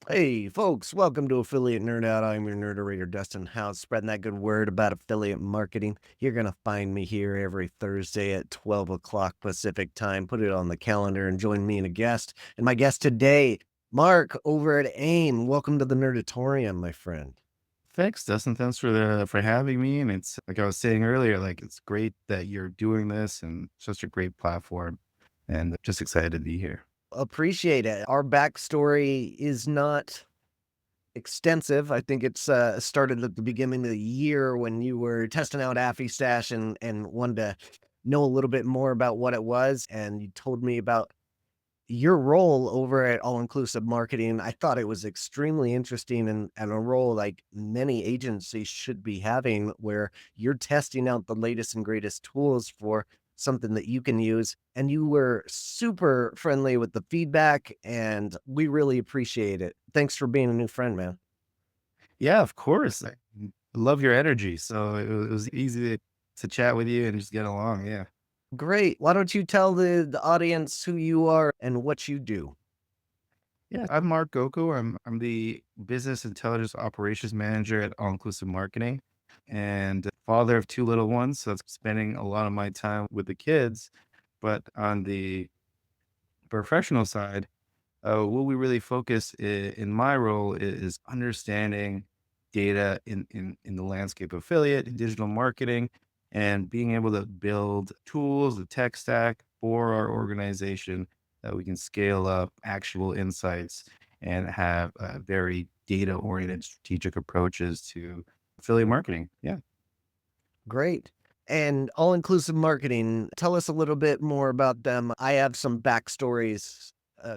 Hey, folks, welcome to Affiliate Nerd Out. I'm your nerderator, Dustin House, spreading that good word about affiliate marketing. You're going to find me here every Thursday at 12 o'clock Pacific time. Put it on the calendar and join me and a guest. And my guest today, Mark over at AIM. Welcome to the Nerdatorium, my friend. Thanks, Dustin. Thanks for having me. And it's like I was saying earlier, like it's great that you're doing this and such a great platform. And just excited to be here. Appreciate it. Our backstory is not extensive. I think it's started at the beginning of the year when you were testing out Stash and wanted to know a little bit more about what it was. And you told me about your role over at All Inclusive Marketing. I thought it was extremely interesting and a role like many agencies should be having, where you're testing out the latest and greatest tools for something that you can use. And you were super friendly with the feedback, and we really appreciate it. Thanks for being a new friend, man. Yeah, of course. I love your energy. So it was easy to chat with you and just get along. Yeah. Great. Why don't you tell the audience who you are and what you do? Yeah. I'm Mark Goco. I'm the business intelligence operations manager at All Inclusive Marketing and father of two little ones. So it's spending a lot of my time with the kids. But on the professional side, what we really focus in my role is understanding data in the landscape of affiliate and digital marketing and being able to build tools, the tech stack for our organization that we can scale up actual insights and have very data oriented strategic approaches to affiliate marketing. Yeah. Great. And All Inclusive Marketing, tell us a little bit more about them. I have some backstories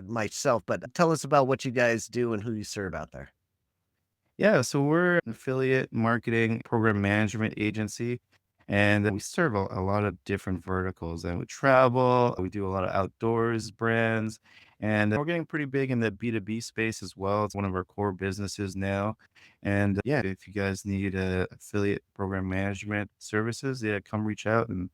myself, but tell us about what you guys do and who you serve out there. Yeah, so we're an affiliate marketing program management agency, and we serve a lot of different verticals. And we travel, we do a lot of outdoors brands, and we're getting pretty big in the B2B space as well. It's one of our core businesses now. And yeah, if you guys need affiliate program management services, yeah, come reach out and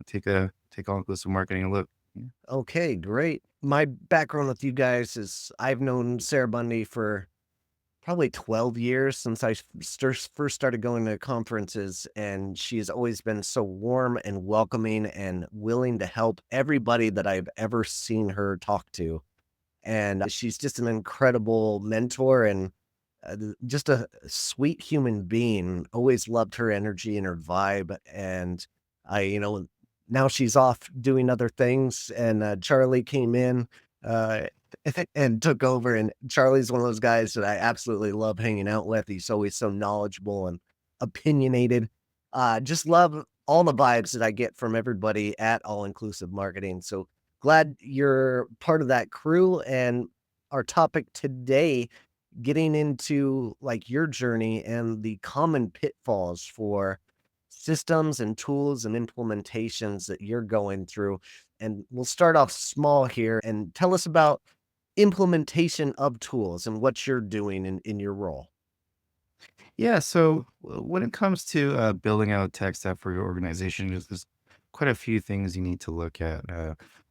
take all inclusive marketing a look. Yeah. Okay, great. My background with you guys is I've known Sarah Bundy for probably 12 years since I first started going to conferences, and she has always been so warm and welcoming and willing to help everybody that I've ever seen her talk to. And she's just an incredible mentor and just a sweet human being. Always loved her energy and her vibe. And now she's off doing other things. And Charlie came in uh, and took over. And Charlie's one of those guys that I absolutely love hanging out with. He's always so knowledgeable and opinionated. Just love all the vibes that I get from everybody at All Inclusive Marketing. So glad you're part of that crew. And our topic today, getting into like your journey and the common pitfalls for systems and tools and implementations that you're going through. And we'll start off small here and tell us about implementation of tools and what you're doing in your role. Yeah. So when it comes to building out a tech stack for your organization, there's quite a few things you need to look at.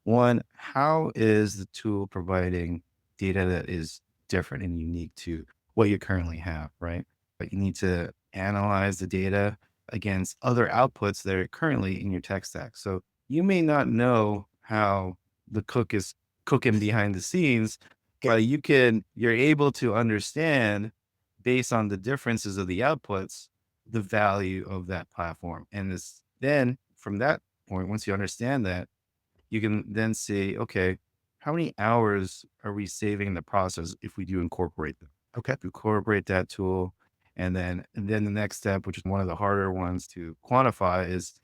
One, how is the tool providing data that is different and unique to what you currently have, right? But you need to analyze the data against other outputs that are currently in your tech stack. So you may not know how the cook is cooking behind the scenes, Okay. but you're able to understand based on the differences of the outputs, the value of that platform. And this then from that point, once you understand that, you can then say, okay, how many hours are we saving in the process if we do incorporate them? Okay. Incorporate that tool. And then the next step, which is one of the harder ones to quantify, is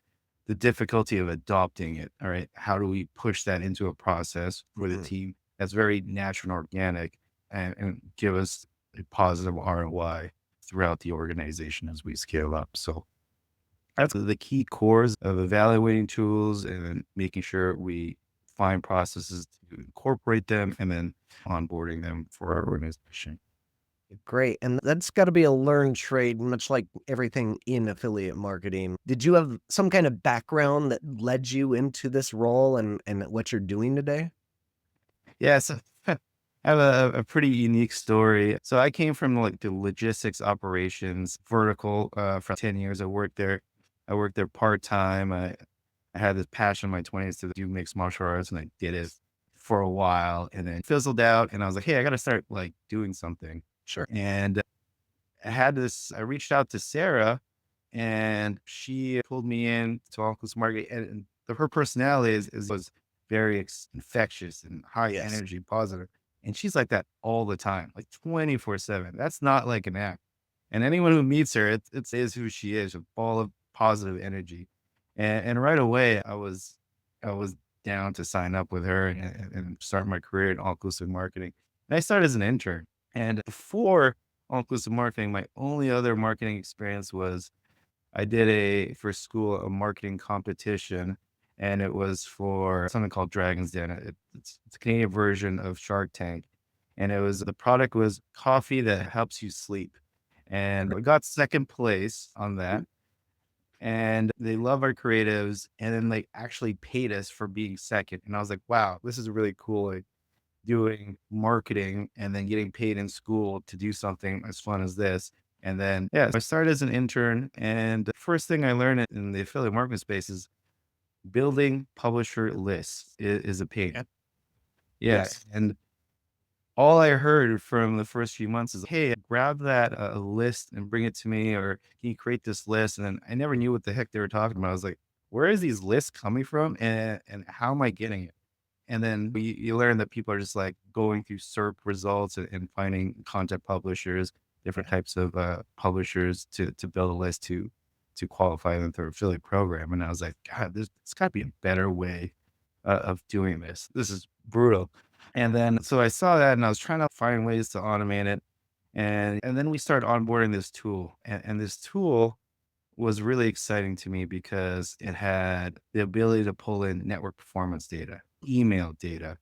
the difficulty of adopting it. All right. How do we push that into a process for the Mhm. team that's very natural and organic and give us a positive ROI throughout the organization as we scale up? So that's the key cores of evaluating tools and then making sure we find processes to incorporate them and then onboarding them for our organization. Great. And that's got to be a learned trade, much like everything in affiliate marketing. Did you have some kind of background that led you into this role and what you're doing today? Yeah. So I have a pretty unique story. So I came from like the logistics operations vertical for 10 years. I worked there. I worked there part time. I had this passion in my 20s to do mixed martial arts, and I did it for a while and then fizzled out. And I was like, hey, I got to start like doing something. Sure. And I reached out to Sarah, and she pulled me in to Uncle's Market, and her personality was very infectious and high Yes. energy, positive, and she's like that all the time, like 24/7. That's not like an act. And anyone who meets her, it is who she is, a ball of positive energy. And right away, I was down to sign up with her and start my career in all inclusive marketing. And I started as an intern, and before all inclusive marketing, my only other marketing experience was I did for school, a marketing competition, and it was for something called Dragon's Den. It's a Canadian version of Shark Tank. And the product was coffee that helps you sleep. And we got second place on that. And they love our creatives. And then they actually paid us for being second. And I was like, wow, this is really cool. Like, doing marketing and then getting paid in school to do something as fun as this. And then, yeah, I started as an intern. And the first thing I learned in the affiliate marketing space is building publisher lists is a pain. Yeah. Yeah. Yes. And all I heard from the first few months is, hey, grab that list and bring it to me, or can you create this list? And then I never knew what the heck they were talking about. I was like, where is these lists coming from? And how am I getting it? And then you learn that people are just like going through SERP results and finding content publishers, different Yeah. types of publishers to build a list to qualify them through affiliate program. And I was like, God, there's got to be a better way of doing this. This is brutal. And then so I saw that, and I was trying to find ways to automate it. And then we started onboarding this tool, and this tool was really exciting to me because it had the ability to pull in network performance data, email data.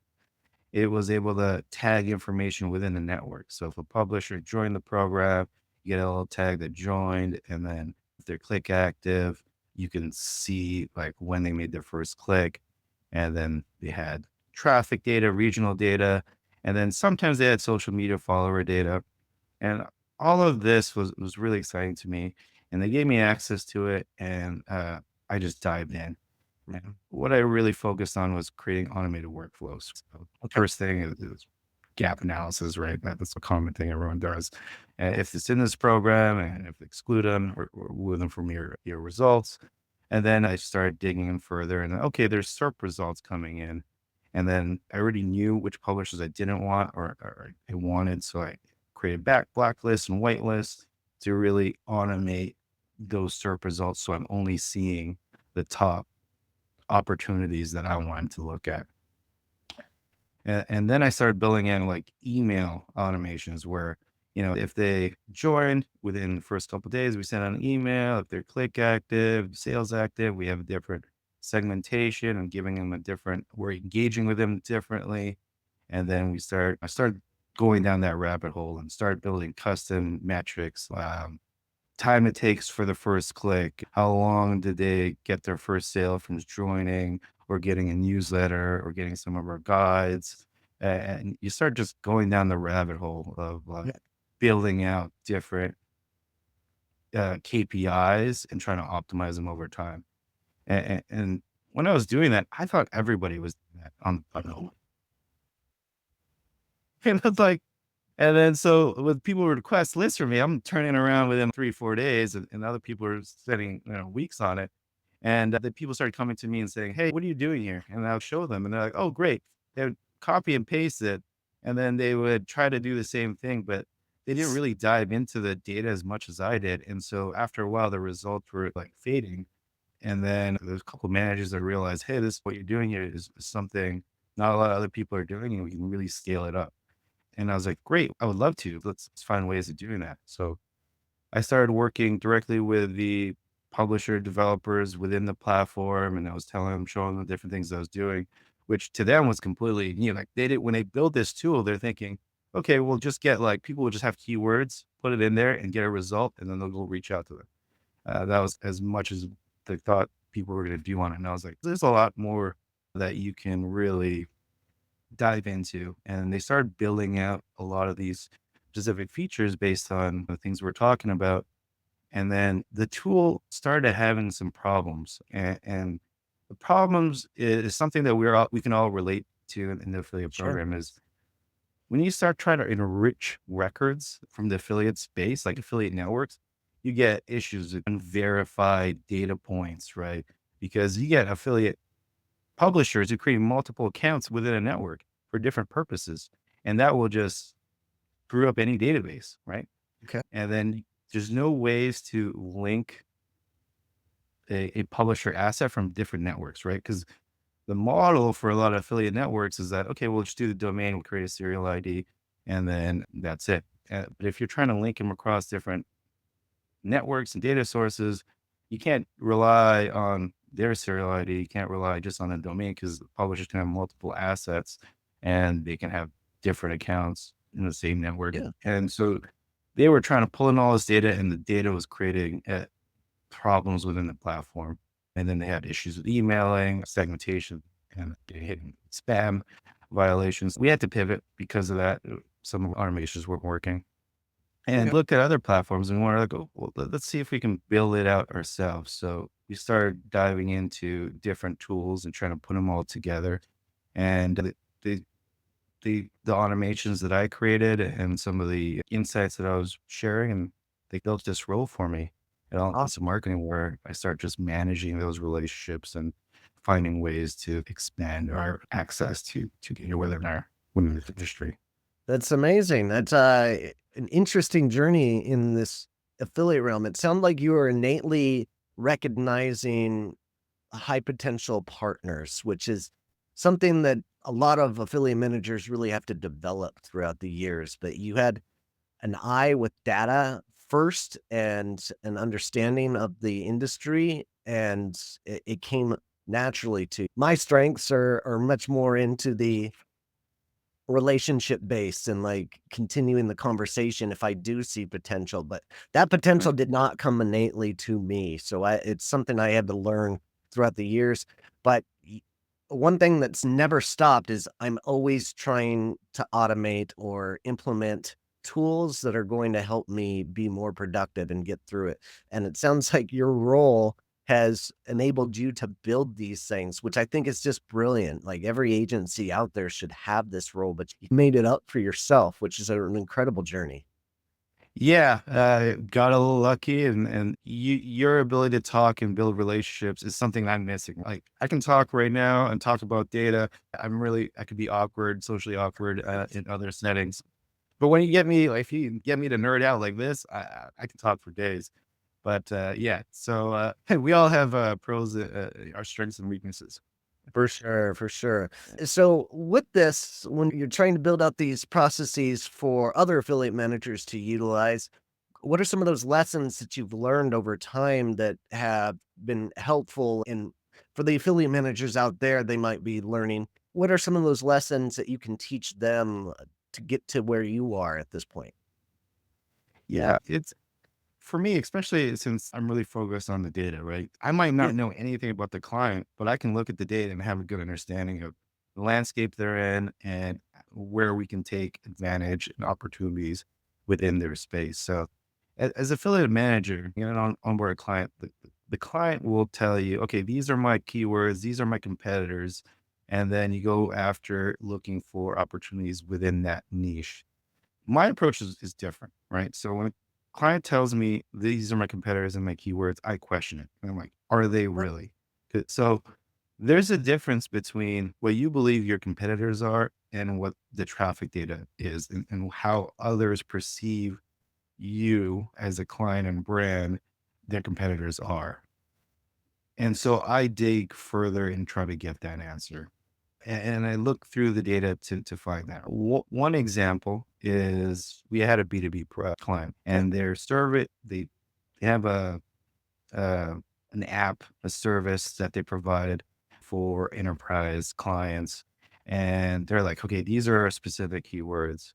It was able to tag information within the network. So if a publisher joined the program, you get a little tag that joined, and then if they're click active, you can see like when they made their first click. And then they had traffic data, regional data, and then sometimes they had social media follower data. And all of this was really exciting to me, and they gave me access to it, and, I just dived in. And what I really focused on was creating automated workflows. So, Okay. first thing is gap analysis, right? That's a common thing everyone does. If it's in this program, and if exclude them or remove them from your results. And then I started digging in further, and okay, there's SERP results coming in. And then I already knew which publishers I didn't want or I wanted. So I created blacklists and whitelists to really automate those SERP results. So I'm only seeing the top opportunities that I wanted to look at. And then I started building in like email automations where, if they joined within the first couple of days, we send out an email. If they're click active, sales active, we have a different segmentation and giving them we're engaging with them differently. And then I started going down that rabbit hole and started building custom metrics. Time it takes for the first click, how long did they get their first sale from joining or getting a newsletter or getting some of our guides, and you start just going down the rabbit hole of, Yeah. building out different, KPIs and trying to optimize them over time, and when I was doing that, I thought everybody was doing that on the funnel, and it's like and then so when people request lists from me, I'm turning around within 3, 4 days, and other people are spending, weeks on it. And the people started coming to me and saying, "Hey, what are you doing here?" And I'll show them, and they're like, "Oh, great." They would copy and paste it, and then they would try to do the same thing, but they didn't really dive into the data as much as I did. And so after a while, the results were like fading. And then there's a couple of managers that realized, "Hey, this what you're doing here is something not a lot of other people are doing, and we can really scale it up." And I was like, great, I would love to. Let's find ways of doing that. So I started working directly with the publisher developers within the platform. And I was telling them, showing them different things I was doing, which to them was completely new. Like they did when they build this tool, they're thinking, okay, we'll just get like people will just have keywords, put it in there and get a result, and then they'll go reach out to them. That was as much as they thought people were going to do on it. And I was like, there's a lot more that you can really dive into, and they started building out a lot of these specific features based on the things we're talking about. And then the tool started having some problems, and the problems is something that we can all relate to in the affiliate Sure. program is when you start trying to enrich records from the affiliate space, like affiliate networks, you get issues with unverified data points, right? Because you get affiliate publishers who create multiple accounts within a network for different purposes, and that will just screw up any database, right? Okay. And then there's no ways to link a publisher asset from different networks, right? Because the model for a lot of affiliate networks is that, okay, we'll just do the domain, we'll create a serial ID, and then that's it. But if you're trying to link them across different networks and data sources, you can't rely on their serial ID. You can't rely just on a domain because publishers can have multiple assets and they can have different accounts in the same network. Yeah. And so they were trying to pull in all this data, and the data was creating problems within the platform. And then they had issues with emailing, segmentation, and hitting spam violations. We had to pivot because of that. Some automations weren't working and Okay. looked at other platforms and wanted to go, well, let's see if we can build it out ourselves. So we started diving into different tools and trying to put them all together. And the, the automations that I created and some of the insights that I was sharing, and they built this role for me at all inclusive Awesome. marketing where I start just managing those relationships and finding ways to expand our access to data within the industry. That's amazing. That's an interesting journey in this affiliate realm. It sounds like you are innately recognizing high potential partners, which is something that a lot of affiliate managers really have to develop throughout the years. But you had an eye with data first and an understanding of the industry, and it came naturally to my strengths are much more into the relationship based and like continuing the conversation if I do see potential, but that potential did not come innately to me. So it's something I had to learn throughout the years. But one thing that's never stopped is I'm always trying to automate or implement tools that are going to help me be more productive and get through it. And it sounds like your role has enabled you to build these things, which I think is just brilliant. Like every agency out there should have this role, but you made it up for yourself, which is an incredible journey. Yeah, got a little lucky, and your ability to talk and build relationships is something I'm missing. Like I can talk right now and talk about data. I could be awkward, socially awkward in other settings. But when you get me, like, if you get me to nerd out like this, I can talk for days. But yeah, so we all have pros, our strengths and weaknesses. For sure, for sure. So with this, when you're trying to build out these processes for other affiliate managers to utilize, what are some of those lessons that you've learned over time that have been helpful in for the affiliate managers out there they might be learning? What are some of those lessons that you can teach them to get to where you are at this point? Yeah, it's for me, especially since I'm really focused on the data, right? I might Yeah. not know anything about the client, but I can look at the data and have a good understanding of the landscape they're in and where we can take advantage and opportunities within their space. So, as affiliate manager, onboard a client, the client will tell you, okay, these are my keywords, these are my competitors, and then you go after looking for opportunities within that niche. My approach is different, right? So when a client tells me these are my competitors and my keywords, I question it. And I'm like, are they really? So there's a difference between what you believe your competitors are and what the traffic data is and how others perceive you as a client and brand their competitors are. And so I dig further and try to get that answer. And I look through the data to find that. One example is we had a B2B client Okay. and their service, they have uh, an app, a service that they provided for enterprise clients. And they're like, okay, these are our specific keywords.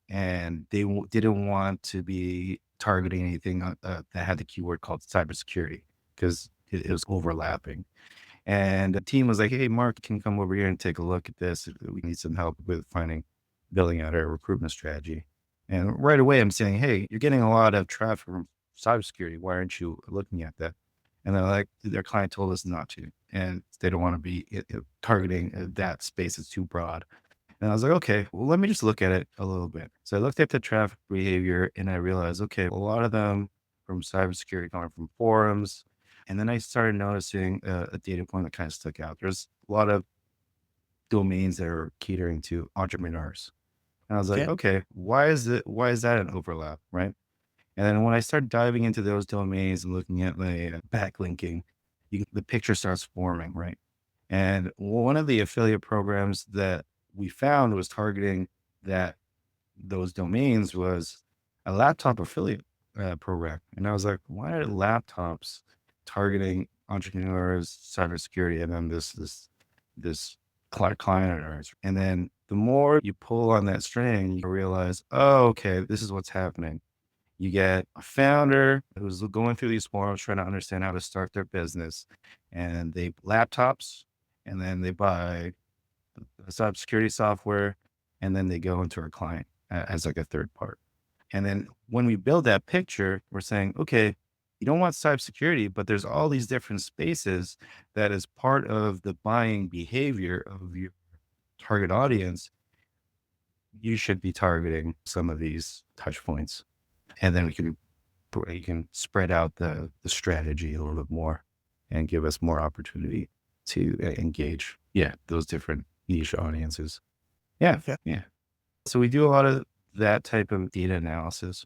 And they didn't want to be targeting anything that had the keyword called cybersecurity because it was overlapping. And the team was like, "Hey, Mark, can you come over here and take a look at this? We need some help with building out our recruitment strategy." And right away, I'm saying, "Hey, you're getting a lot of traffic from cybersecurity. Why aren't you looking at that?" And they're like, "Their client told us not to, and they don't want to be targeting that space. It's too broad." And I was like, "Okay, well, let me just look at it a little bit." So I looked at the traffic behavior and I realized, okay, a lot of them from cybersecurity coming from forums. And then I started noticing a data point that kind of stuck out. There's a lot of domains that are catering to entrepreneurs. And I was like, Okay. okay, why is that an overlap? Right. And then when I start diving into those domains and looking at the backlinking, the picture starts forming, right? And one of the affiliate programs that we found was targeting that those domains was a laptop affiliate program. And I was like, why are laptops targeting entrepreneurs, cybersecurity, and then this client of ours? And then the more you pull on that string, you realize, oh, okay, this is what's happening. You get a founder who's going through these forums trying to understand how to start their business, and they laptops, and then they buy the cybersecurity software, and then they go into our client as like a third part. And then when we build that picture, we're saying, okay, you don't want cybersecurity, but there's all these different spaces that is part of the buying behavior of your target audience. You should be targeting some of these touch points. And then you can spread out the strategy a little bit more and give us more opportunity to engage, yeah, those different niche audiences. Yeah, Okay. yeah. So we do a lot of that type of data analysis.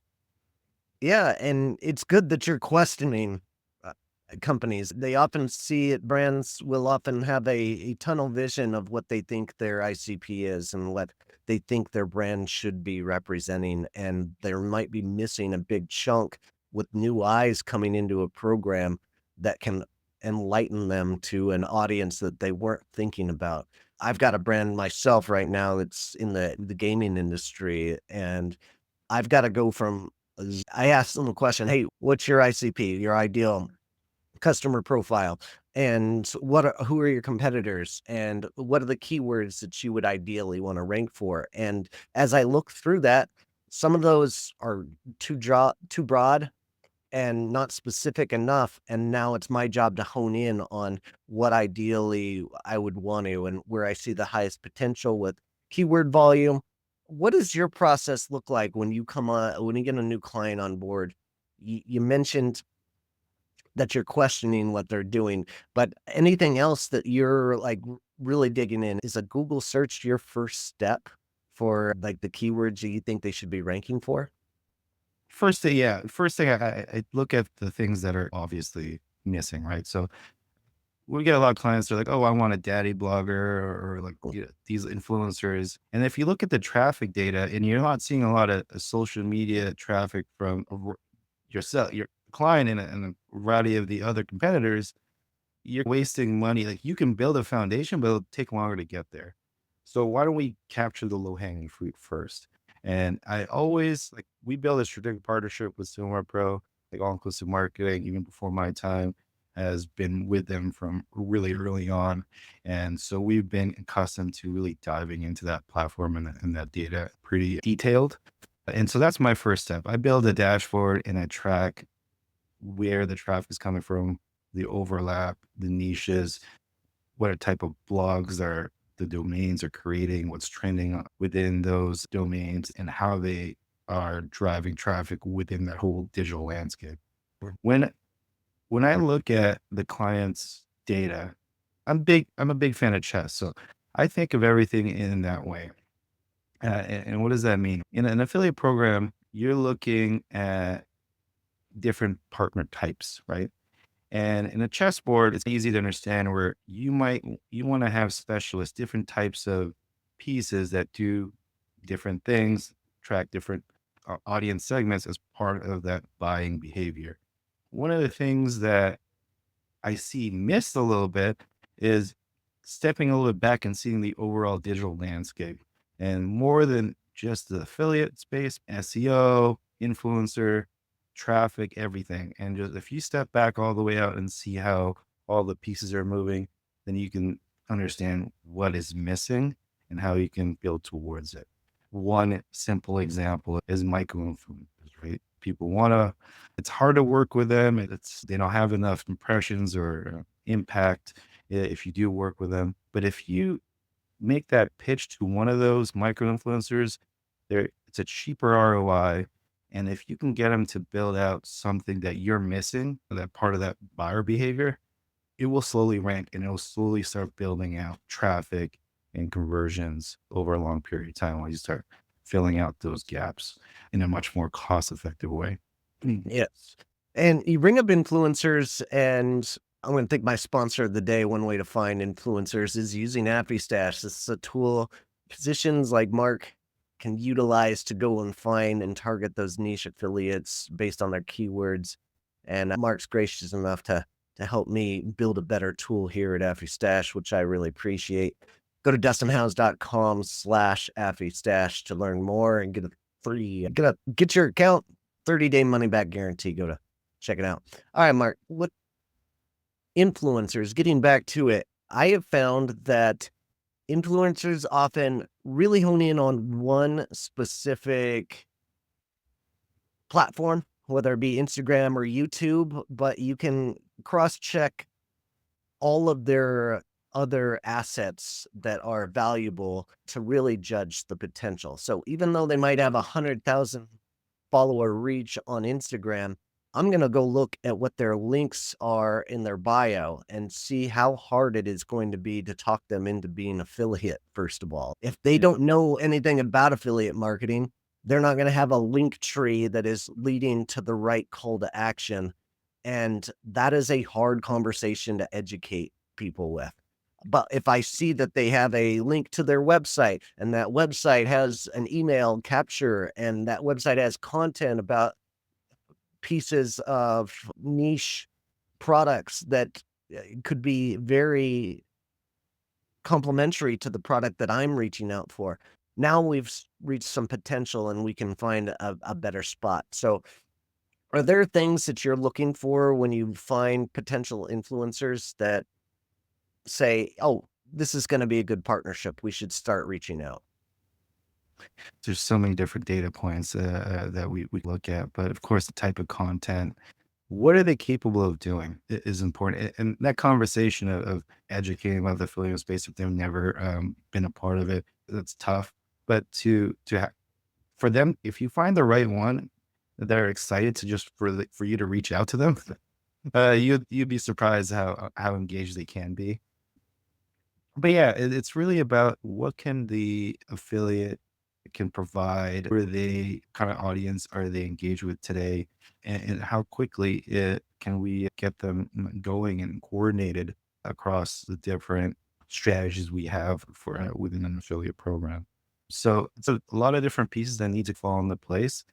Yeah, and it's good that you're questioning, uh, companies. They often see it brands will often have a tunnel vision of what they think their ICP is and what they think their brand should be representing, and there might be missing a big chunk with new eyes coming into a program that can enlighten them to an audience that they weren't thinking about. I've got a brand myself right now that's in the gaming industry, and I've gotta go from I asked them a question, "Hey, what's your ICP, your ideal customer profile? And who are your competitors? And what are the keywords that you would ideally wanna rank for?" And as I look through that, some of those are too broad and not specific enough, and now it's my job to hone in on what ideally I would want to and where I see the highest potential with keyword volume. What does your process look like when you come on when you get a new client on board? You mentioned that you're questioning what they're doing, but anything else that you're, like, really digging in? Is a Google search your first step for, like, the keywords that you think they should be ranking for? First thing, yeah, first thing I look at the things that are obviously missing, right? So we get a lot of clients, they're like, "Oh, I want a daddy blogger or like, you know, these influencers." And if you look at the traffic data and you're not seeing a lot of social media traffic from yourself, your client and a variety of the other competitors, you're wasting money. Like you can build a foundation, but it'll take longer to get there. So why don't we capture the low hanging fruit first? And I always like we build a strategic partnership with Silver Pro, like all inclusive marketing, even before my time has been with them from really early on. And so we've been accustomed to really diving into that platform and that data pretty detailed. And so that's my first step. I build a dashboard and I track where the traffic is coming from, the overlap, the niches, what type of blogs are the domains are creating, what's trending within those domains, and how they are driving traffic within that whole digital landscape. When when I look at the client's data, I'm a big fan of chess. So I think of everything in that way. And what does that mean? In an affiliate program, you're looking at different partner types, right? And in a chessboard, it's easy to understand where you want to have specialists, different types of pieces that do different things, track different audience segments as part of that buying behavior. One of the things that I see missed a little bit is stepping a little bit back and seeing the overall digital landscape and more than just the affiliate space, SEO, influencer, traffic, everything. And just if you step back all the way out and see how all the pieces are moving, then you can understand what is missing and how you can build towards it. One simple example is micro influencers, right? People want to, it's hard to work with them. They don't have enough impressions or impact if you do work with them. But if you make that pitch to one of those micro influencers, it's a cheaper ROI. And if you can get them to build out something that you're missing, that part of that buyer behavior, it will slowly rank and it'll slowly start building out traffic and conversions over a long period of time while you start filling out those gaps in a much more cost effective way. Yes. And you bring up influencers, and I'm gonna think my sponsor of the day, one way to find influencers is using AppyStash. This is a tool positions like Mark can utilize to go and find and target those niche affiliates based on their keywords. And Mark's gracious enough to help me build a better tool here at AffyStash, which I really appreciate. Go to dustinhouse.com/AffyStash to learn more and get your account 30-day money back guarantee. Go to check it out. All right, Mark, what influencers, getting back to it, I have found that influencers often really hone in on one specific platform, whether it be Instagram or YouTube, but you can cross check all of their other assets that are valuable to really judge the potential. So even though they might have 100,000 follower reach on Instagram, I'm gonna go look at what their links are in their bio and see how hard it is going to be to talk them into being affiliate, first of all. If they don't know anything about affiliate marketing, they're not gonna have a link tree that is leading to the right call to action, and that is a hard conversation to educate people with. But if I see that they have a link to their website, and that website has an email capture, and that website has content about pieces of niche products that could be very complementary to the product that I'm reaching out for. Now we've reached some potential and we can find a better spot. So, are there things that you're looking for when you find potential influencers that say, oh, this is going to be a good partnership? We should start reaching out. There's so many different data points that we look at, but of course, the type of content, what are they capable of doing is important. And that conversation of educating about the affiliate space if they've never been a part of it, that's tough. But for them, if you find the right one that are excited to just for you to reach out to them, you'd be surprised how engaged they can be. But yeah, it's really about what can the affiliate can provide, or the kind of audience are they engaged with today, and how quickly can we get them going and coordinated across the different strategies we have for within an affiliate program. So it's a lot of different pieces that need to fall into place.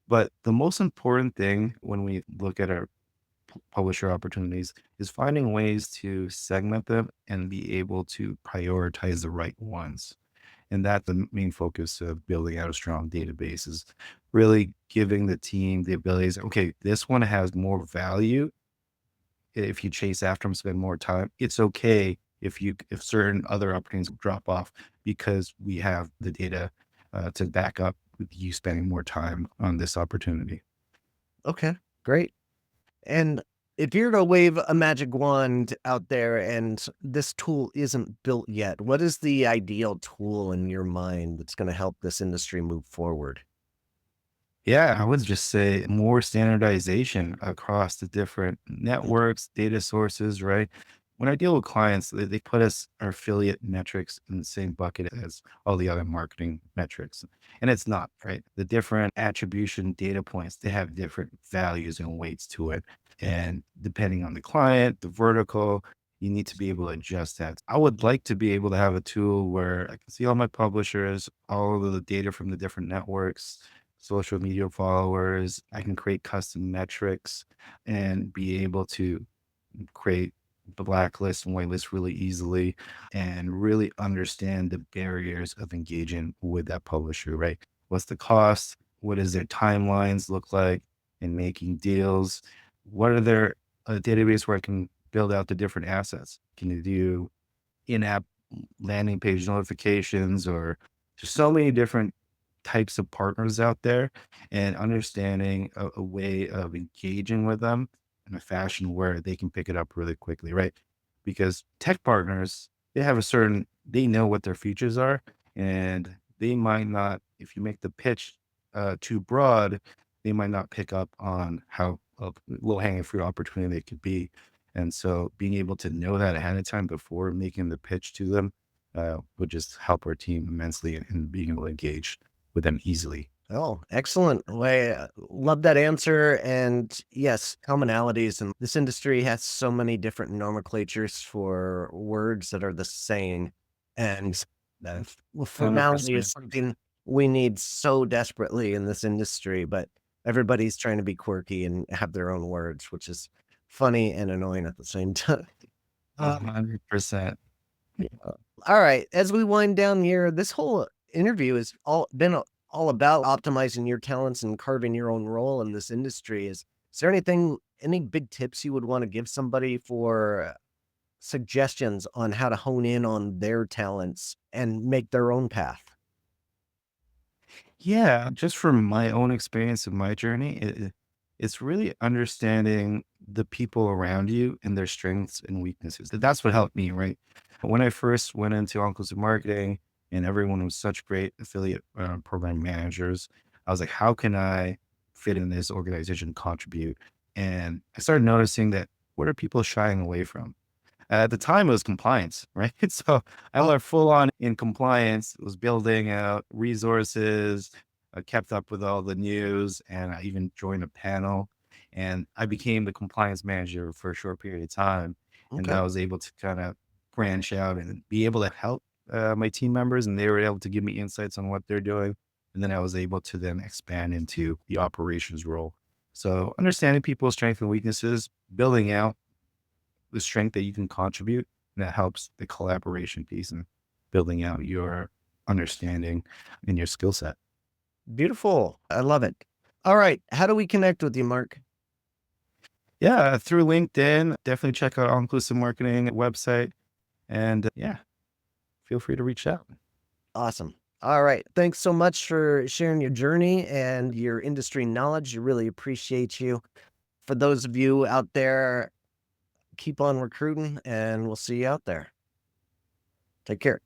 But the most important thing when we look at our publisher opportunities is finding ways to segment them and be able to prioritize the right ones. And that's the main focus of building out a strong database is really giving the team the abilities. Okay, this one has more value. If you chase after them, spend more time. It's okay if certain other opportunities drop off because we have the data to back up with you spending more time on this opportunity. Okay, great. And if you're to wave a magic wand out there and this tool isn't built yet, what is the ideal tool in your mind that's going to help this industry move forward? Yeah, I would just say more standardization across the different networks, data sources, right? When I deal with clients, they put our affiliate metrics in the same bucket as all the other marketing metrics. And it's not, right? The different attribution data points, they have different values and weights to it. And depending on the client, the vertical, you need to be able to adjust that. I would like to be able to have a tool where I can see all my publishers, all of the data from the different networks, social media followers. I can create custom metrics and be able to create the blacklist and whitelist really easily and really understand the barriers of engaging with that publisher, right? What's the cost? What does their timelines look like in making deals? What are their database where I can build out the different assets? Can you do in-app landing page notifications, or there's so many different types of partners out there, and understanding a way of engaging with them in a fashion where they can pick it up really quickly, right? Because tech partners, they know what their features are, and they might not, if you make the pitch too broad, they might not pick up on how low hanging fruit opportunity it could be. And so being able to know that ahead of time before making the pitch to them would just help our team immensely in being able to engage with them easily. Oh, excellent. Well, I love that answer. And yes, commonalities. And this industry has so many different nomenclatures for words that are the same. And formality is 100%. something we need so desperately in this industry, but everybody's trying to be quirky and have their own words, which is funny and annoying at the same time. Um, 100%. all right, as we wind down here, this whole interview has all about optimizing your talents and carving your own role in this industry. Is there any big tips you would want to give somebody for suggestions on how to hone in on their talents and make their own path? Yeah, just from my own experience of my journey, it's really understanding the people around you and their strengths and weaknesses. That's what helped me, right? When I first went into all-inclusive marketing and everyone was such great affiliate program managers, I was like, how can I fit in this organization, contribute? And I started noticing that what are people shying away from? At the time, it was compliance, right? So I Oh, went full on in compliance, was building out resources, kept up with all the news, and I even joined a panel. And I became the compliance manager for a short period of time. And okay. I was able to kind of branch out and be able to help my team members, and they were able to give me insights on what they're doing. And then I was able to then expand into the operations role. So understanding people's strengths and weaknesses, building out the strength that you can contribute, and that helps the collaboration piece and building out your understanding and your skill set. Beautiful. I love it. All right. How do we connect with you, Mark? Yeah, through LinkedIn, definitely check out All Inclusive Marketing website. And yeah, feel free to reach out. Awesome. All right. Thanks so much for sharing your journey and your industry knowledge. You really appreciate you. For those of you out there, keep on recruiting and we'll see you out there. Take care.